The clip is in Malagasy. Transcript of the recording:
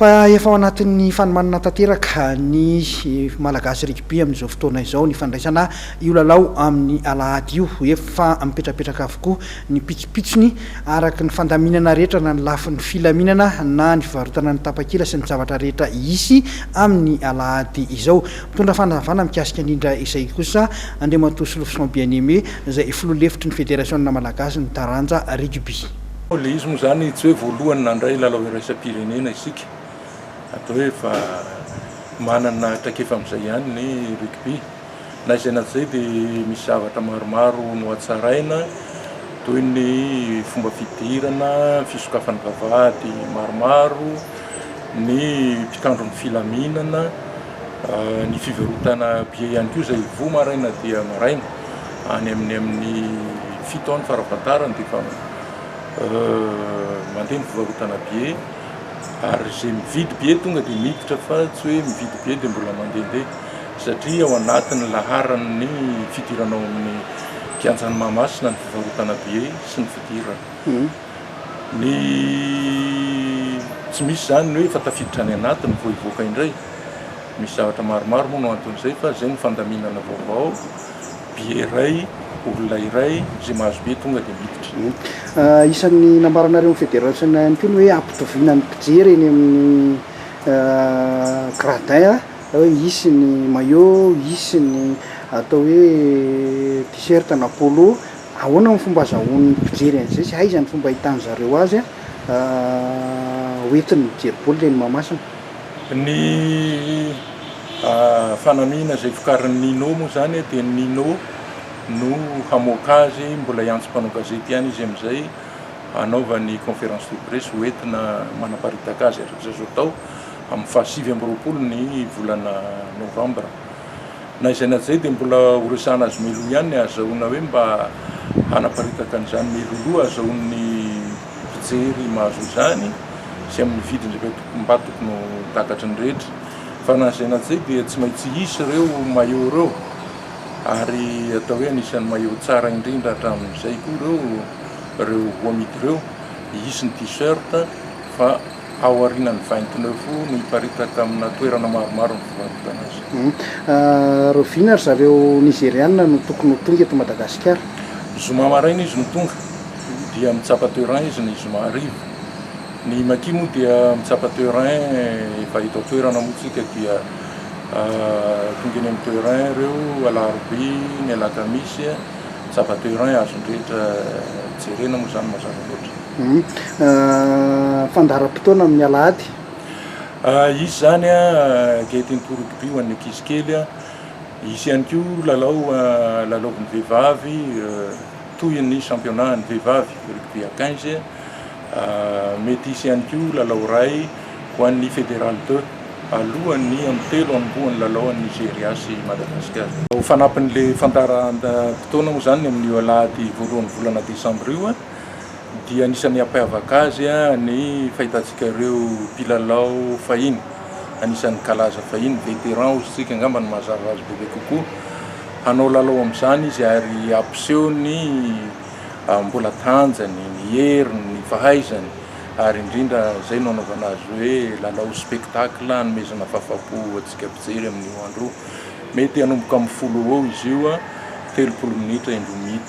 fa efa ao anatin'ny fanomanana tanteraka ny malagasy rugby amin'izao fotoana izao ny fandraisana io lalao amin'ny alahady io efa mipetrapetraka avokoa ny pitsopitsony araka ny fandaminana rehetra na ny lafin'ny filaminana na ny fivarotana ny tapakila sy ny zavatra rehetra isy amin'ny alahady izao mitondra fanavana mikasika indrindra izay kosa Andriamatoa Silofosson Bien-Aimé izay filolefitry ny fédération-na malagasy ny taranja rugby. Le izy moa zany tsy hoe voalohany nandray lalao iraisam-pirenena isika atao hoe fa manana traikefa amin'izay ihany ny rugby na izay na izay dia misy zavatra maromaro no hatsaraina toy ny fomba fidirana, fisokafan'ny vavahady maromaro, ny mpikandron'ny filaminana, ny fivarotana bie ihany koa izay vo maraina dia maraina any amin'ny 7 any farafahatarany dia fa mandeha ny fivarotana bie ary izay mividy bie tonga dia miditra fa tsy hoe mividy bie dia mbola mandehandeha satria ao anatin'ny laharan'ny fidiranao amin'ny kianjan'ny Mahamasina ny fivarotana bie sy ny fidirana. Ny tsy misy zany hoe efa tafiditra any anatiny vao hivoaka indray, misy zavatra maromaro moa no anton'izay fa izay ny fandaminana vaovao bie iray olona iray izay mahazo bie tonga dia miditra. Isan'ny nambaranareo amin'ny fédération ihany koa ny hoe ampitoviana ny mpijery eny amin'ny gradin hoe isy ny maillot, isy ny atao hoe t-shirt na polo, ahoana ny fomba azahoan'ny mpijery an'izay sy aiza ny fomba ahitany zareo azy hoentin'ny mijery baolina eny Mahamasina. Ny fanamiana izay vokarin'ny Nino moa zany dia ny Nino no hamoaka azy mbola hiantso mpanao gazety ihany izy amin'izay hanaovany conférence de presse hoentina manaparitaka azy arak'izay zao tao amin'ny faha 7 ny volana novambra. Na izay na izay dia mbola horesahana azy meloa ihany azahoana hoe mba hanaparitaka an'izany meloloha azahoan'ny mpijery mahazo izany sy amin'ny vidiny mba tokony takatry ny rehetra. Fa na izay na izay dia tsy maintsy hisy ireo maillot ireo ary atao hoe anisan'ny maillot tsara indrindra hatramin'izay koa ireo amidy ireo, hisy ny t-shirt fa ao aorianan'ny 29 no hiparitaka amina toerana maromaro ny fivarotana azy. Rovina ry zareo nigériana no tokony ho tonga eto Madagasikara. Zoma maraina izy no tonga dia mitsapa terrain izy ny zoma hariva. Ny maki moa dia mitsapa terrain efa hita toerana moa tsika dia tonga eny amin'ny terrain ireo alarobia ny alakamisy mitsapa terrain azon-drehetra jerena moa zany mazava loatra. Fandaharam-potoana amin'ny alahady izy zany ankehitin'nypo rugby ho an'ny ankizy kely isy ihany koa lalaoviny vehivavy toy ny championnat ny vehivavy rugby à 15 mety isy ihany koa lalao ray ho an'ny fédéral 2 alohan'ny amin'ny telo anombohan'ny lalao an'ny Nigéria sy Madagasikara. Ho fanampin'le fandaharam-potoana moa zany amin'ny alahady voalohan'ny volana desambra io dia anisan'ny hampiavaka azy ny fahitantsika ireo mpilalao fahiny, anisan'ny kalaza fahiny vétéran ozintsika angamba ny mazava azy bebe kokoa hanao lalao amin'izany izy ary ampiseho ny mbola tanjany, ny heriny, ny fahaizany ary indrindra izay no anaovana azy hoe lalao spectacle hanomezana fahafapo atsika mpijery amin'io andro mety hanomboka amin'ny 10 eo izy io 30 minitra indro mity.